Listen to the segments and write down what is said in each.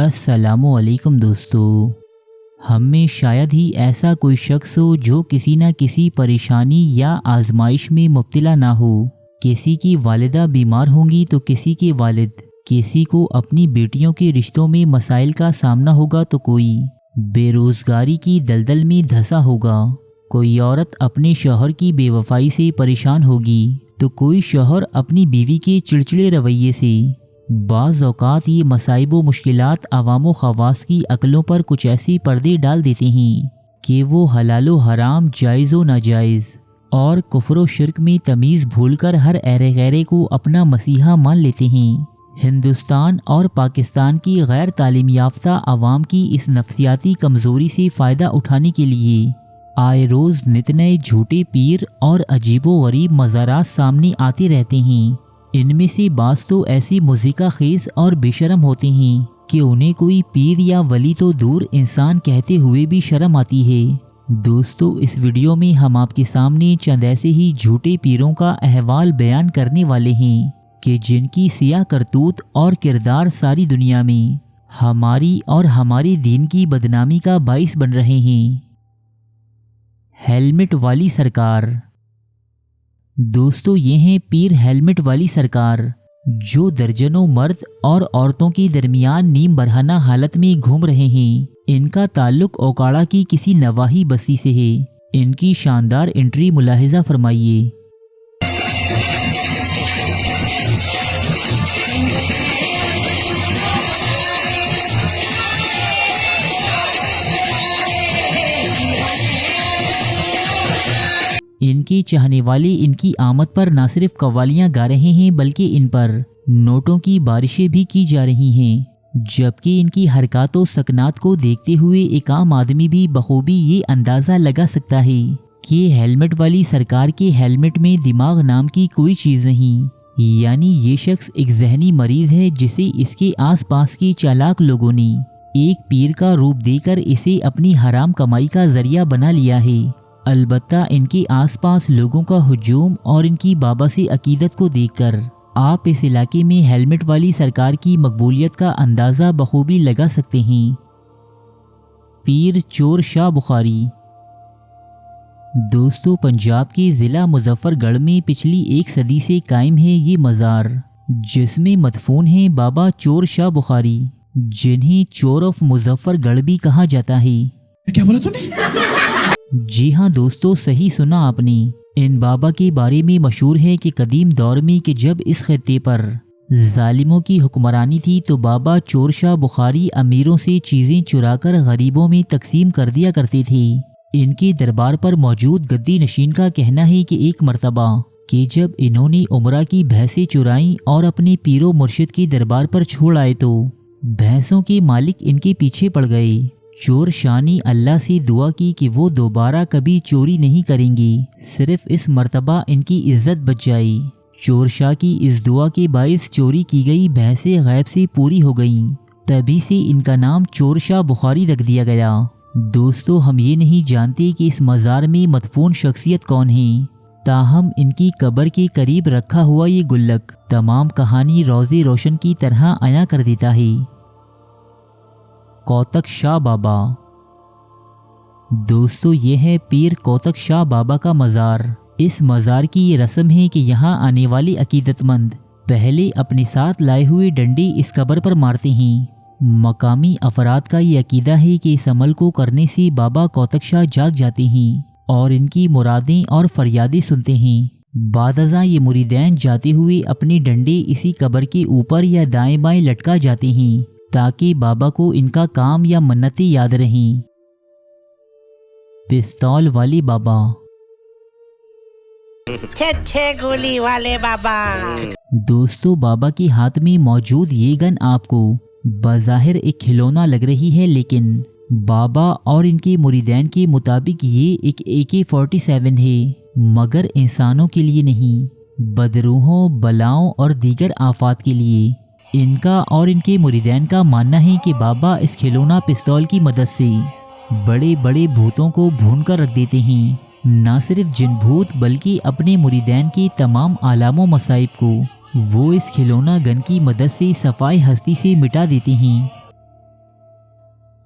السلام علیکم دوستو، ہم میں شاید ہی ایسا کوئی شخص ہو جو کسی نہ کسی پریشانی یا آزمائش میں مبتلا نہ ہو۔ کسی کی والدہ بیمار ہوں گی تو کسی کے والد، کسی کو اپنی بیٹیوں کے رشتوں میں مسائل کا سامنا ہوگا تو کوئی بے روزگاری کی دلدل میں دھنسا ہوگا، کوئی عورت اپنے شوہر کی بے وفائی سے پریشان ہوگی تو کوئی شوہر اپنی بیوی کے چڑچڑے رویے سے۔ بعض اوقات یہ مصائب و مشکلات عوام و خواص کی عقلوں پر کچھ ایسے پردے ڈال دیتے ہیں کہ وہ حلال و حرام، جائز و ناجائز اور کفر و شرک میں تمیز بھول کر ہر ایرے غیرے کو اپنا مسیحا مان لیتے ہیں۔ ہندوستان اور پاکستان کی غیر تعلیم یافتہ عوام کی اس نفسیاتی کمزوری سے فائدہ اٹھانے کے لیے آئے روز نت نئے جھوٹے پیر اور عجیب و غریب مزارات سامنے آتے رہتے ہیں۔ ان میں سے بعض تو ایسی موسیقہ خیز اور بے شرم ہوتے ہیں کہ انہیں کوئی پیر یا ولی تو دور انسان کہتے ہوئے بھی شرم آتی ہے۔ دوستو، اس ویڈیو میں ہم آپ کے سامنے چند ایسے ہی جھوٹے پیروں کا احوال بیان کرنے والے ہیں کہ جن کی سیاہ کرتوت اور کردار ساری دنیا میں ہماری اور ہمارے دین کی بدنامی کا باعث بن رہے ہیں۔ ہیلمٹ والی سرکار۔ دوستو، یہ ہیں پیر ہیلمٹ والی سرکار، جو درجنوں مرد اور عورتوں کے درمیان نیم برہنہ حالت میں گھوم رہے ہیں۔ ان کا تعلق اوکاڑا کی کسی نواحی بستی سے ہے۔ ان کی شاندار انٹری ملاحظہ فرمائیے۔ ان کے چاہنے والے ان کی آمد پر نہ صرف قوالیاں گا رہے ہیں بلکہ ان پر نوٹوں کی بارشیں بھی کی جا رہی ہیں، جبکہ ان کی حرکات و سکنات کو دیکھتے ہوئے ایک عام آدمی بھی بخوبی یہ اندازہ لگا سکتا ہے کہ ہیلمٹ والی سرکار کے ہیلمٹ میں دماغ نام کی کوئی چیز نہیں، یعنی یہ شخص ایک ذہنی مریض ہے جسے اس کے آس پاس کے چالاک لوگوں نے ایک پیر کا روپ دے کر اسے اپنی حرام کمائی کا ذریعہ بنا لیا ہے۔ البتہ ان کے آس پاس لوگوں کا ہجوم اور ان کی بابا سے عقیدت کو دیکھ کر آپ اس علاقے میں ہیلمٹ والی سرکار کی مقبولیت کا اندازہ بخوبی لگا سکتے ہیں۔ پیر چور شاہ بخاری۔ دوستو، پنجاب کے ضلع مظفر گڑھ میں پچھلی 1 صدی سے قائم ہے یہ مزار، جس میں مدفون ہیں بابا چور شاہ بخاری، جنہیں چور آف مظفر گڑھ بھی کہا جاتا ہے۔ کیا بولا تو نے؟ جی ہاں دوستو، صحیح سنا آپ نے۔ ان بابا کے بارے میں مشہور ہے کہ قدیم دور میں کہ جب اس خطے پر ظالموں کی حکمرانی تھی تو بابا چور شاہ بخاری امیروں سے چیزیں چرا کر غریبوں میں تقسیم کر دیا کرتے تھے۔ ان کے دربار پر موجود گدی نشین کا کہنا ہے کہ ایک مرتبہ کہ جب انہوں نے عمرہ کی بھینسیں چرائیں اور اپنے پیر و مرشد کے دربار پر چھوڑ آئے تو بھینسوں کے مالک ان کے پیچھے پڑ گئے۔ چور شاہ نے اللہ سے دعا کی کہ وہ دوبارہ کبھی چوری نہیں کریں گی، صرف اس مرتبہ ان کی عزت بچ جائے۔ چور شاہ کی اس دعا کے باعث چوری کی گئی بھینسیں غیب سے پوری ہو گئیں، تبھی سے ان کا نام چور شاہ بخاری رکھ دیا گیا۔ دوستو، ہم یہ نہیں جانتے کہ اس مزار میں مدفون شخصیت کون ہیں، تاہم ان کی قبر کے قریب رکھا ہوا یہ گلک تمام کہانی روزے روشن کی طرح عیاں کر دیتا ہے۔ کوتک شاہ بابا۔ دوستو، یہ ہے پیر کوتک شاہ بابا کا مزار۔ اس مزار کی یہ رسم ہے کہ یہاں آنے والے عقیدت مند پہلے اپنے ساتھ لائے ہوئے ڈنڈے اس قبر پر مارتے ہیں۔ مقامی افراد کا یہ عقیدہ ہے کہ اس عمل کو کرنے سے بابا کوتک شاہ جاگ جاتے ہیں اور ان کی مرادیں اور فریادیں سنتے ہیں۔ بعد ازاں یہ مریدین جاتے ہوئے اپنے ڈنڈے اسی قبر کے اوپر یا دائیں بائیں لٹکا جاتے ہیں تاکہ بابا کو ان کا کام یا منتیں یاد رہیں۔ پستول والے بابا۔ گولی والے بابا۔ دوستو، بابا کے ہاتھ میں موجود یہ گن آپ کو بظاہر ایک کھلونا لگ رہی ہے، لیکن بابا اور ان کے مریدین کے مطابق یہ ایک AK-47 ہے، مگر انسانوں کے لیے نہیں، بدروحوں، بلاؤں اور دیگر آفات کے لیے۔ ان کا اور ان کے مریدین کا ماننا ہے کہ بابا اس کھلونا پستول کی مدد سے بڑے بڑے بھوتوں کو بھون کر رکھ دیتے ہیں، نہ صرف جن بھوت بلکہ اپنے مریدین کے تمام آلام و مصائب کو وہ اس کھلونا گن کی مدد سے صفائی ہستی سے مٹا دیتے ہیں۔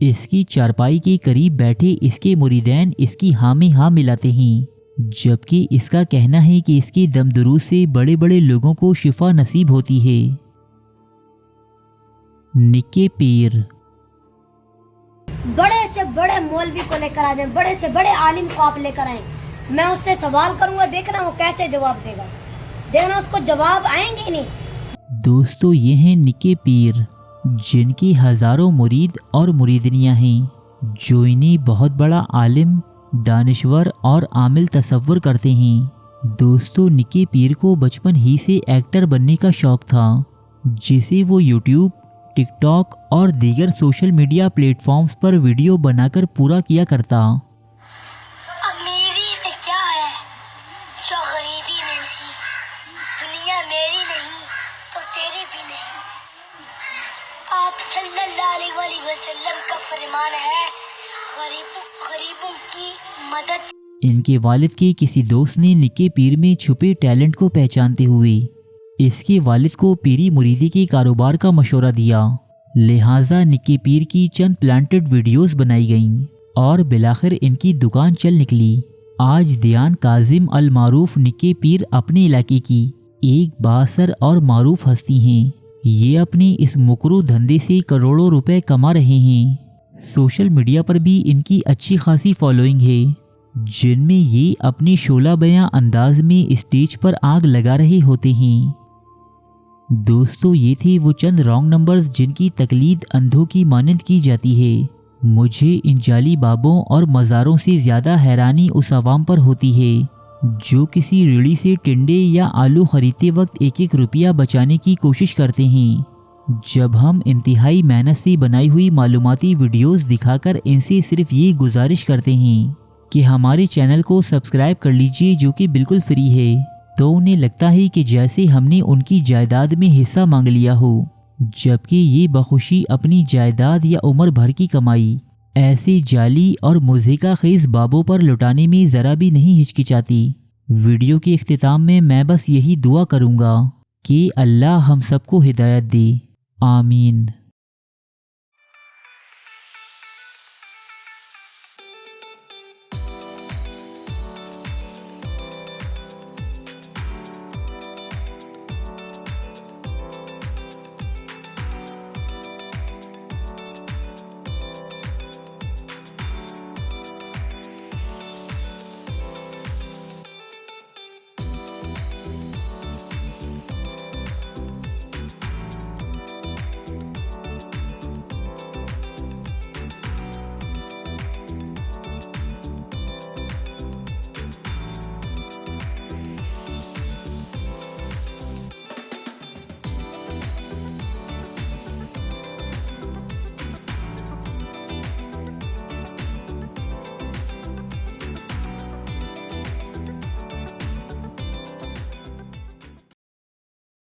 اس کی چارپائی کے قریب بیٹھے اس کے مریدین اس کی ہاں میں ہاں ملاتے ہیں، جبکہ اس کا کہنا ہے کہ اس کے دم دروس سے بڑے بڑے لوگوں کو شفا نصیب ہوتی ہے۔ نکے پیر۔ بڑے سے بڑے مولوی کو لے کر آ جائیں، بڑے سے بڑے عالم کو آپ لے کر آئیں، میں اس سے سوال کروں گا، دیکھنا وہ کیسے جواب دے گا، دیکھنا اس کو جواب آئیں گے نہیں۔ دوستو یہ ہیں نکے پیر، جن کی ہزاروں مرید اور مریدنیاں ہیں، جو انہیں بہت بڑا عالم، دانشور اور عامل تصور کرتے ہیں۔ دوستو نکے پیر کو بچپن ہی سے ایکٹر بننے کا شوق تھا، جسے وہ یوٹیوب، ٹک ٹاک اور دیگر سوشل میڈیا پلیٹ فارمز پر ویڈیو بنا کر پورا کیا کرتا۔ امیری میں کیا ہے جو غریبی میں نہیں، دنیا میری نہیں تو تیری بھی نہیں۔ آپ صلی اللہ علیہ وسلم کا فرمان ہے، غریبوں کی مدد۔ ان کے والد کے کسی دوست نے نکے پیر میں چھپے ٹیلنٹ کو پہچانتے ہوئے اس کے والد کو پیری مریدی کے کاروبار کا مشورہ دیا، لہٰذا نکے پیر کی چند پلانٹڈ ویڈیوز بنائی گئیں اور بالآخر ان کی دکان چل نکلی۔ آج دیان کاظم المعروف نکے پیر اپنے علاقے کی ایک بااثر اور معروف ہستی ہیں۔ یہ اپنے اس مکرو دھندے سے کروڑوں روپے کما رہے ہیں۔ سوشل میڈیا پر بھی ان کی اچھی خاصی فالوئنگ ہے، جن میں یہ اپنے شعلہ بیاں انداز میں اسٹیج پر آگ لگا رہے ہوتے ہیں۔ دوستو یہ تھے وہ چند رانگ نمبرز جن کی تقلید اندھوں کی مانند کی جاتی ہے۔ مجھے ان جعلی بابوں اور مزاروں سے زیادہ حیرانی اس عوام پر ہوتی ہے جو کسی ریڑھی سے ٹنڈے یا آلو خریدتے وقت ایک ایک روپیہ بچانے کی کوشش کرتے ہیں، جب ہم انتہائی محنت سے بنائی ہوئی معلوماتی ویڈیوز دکھا کر ان سے صرف یہ گزارش کرتے ہیں کہ ہمارے چینل کو سبسکرائب کر لیجئے، جو کہ بالکل فری ہے، تو انہیں لگتا ہے کہ جیسے ہم نے ان کی جائیداد میں حصہ مانگ لیا ہو، جبکہ یہ بخوشی اپنی جائیداد یا عمر بھر کی کمائی ایسے جعلی اور مضحکہ خیز بابوں پر لٹانے میں ذرا بھی نہیں ہچکچاتی۔ ویڈیو کے اختتام میں میں بس یہی دعا کروں گا کہ اللہ ہم سب کو ہدایت دے، آمین۔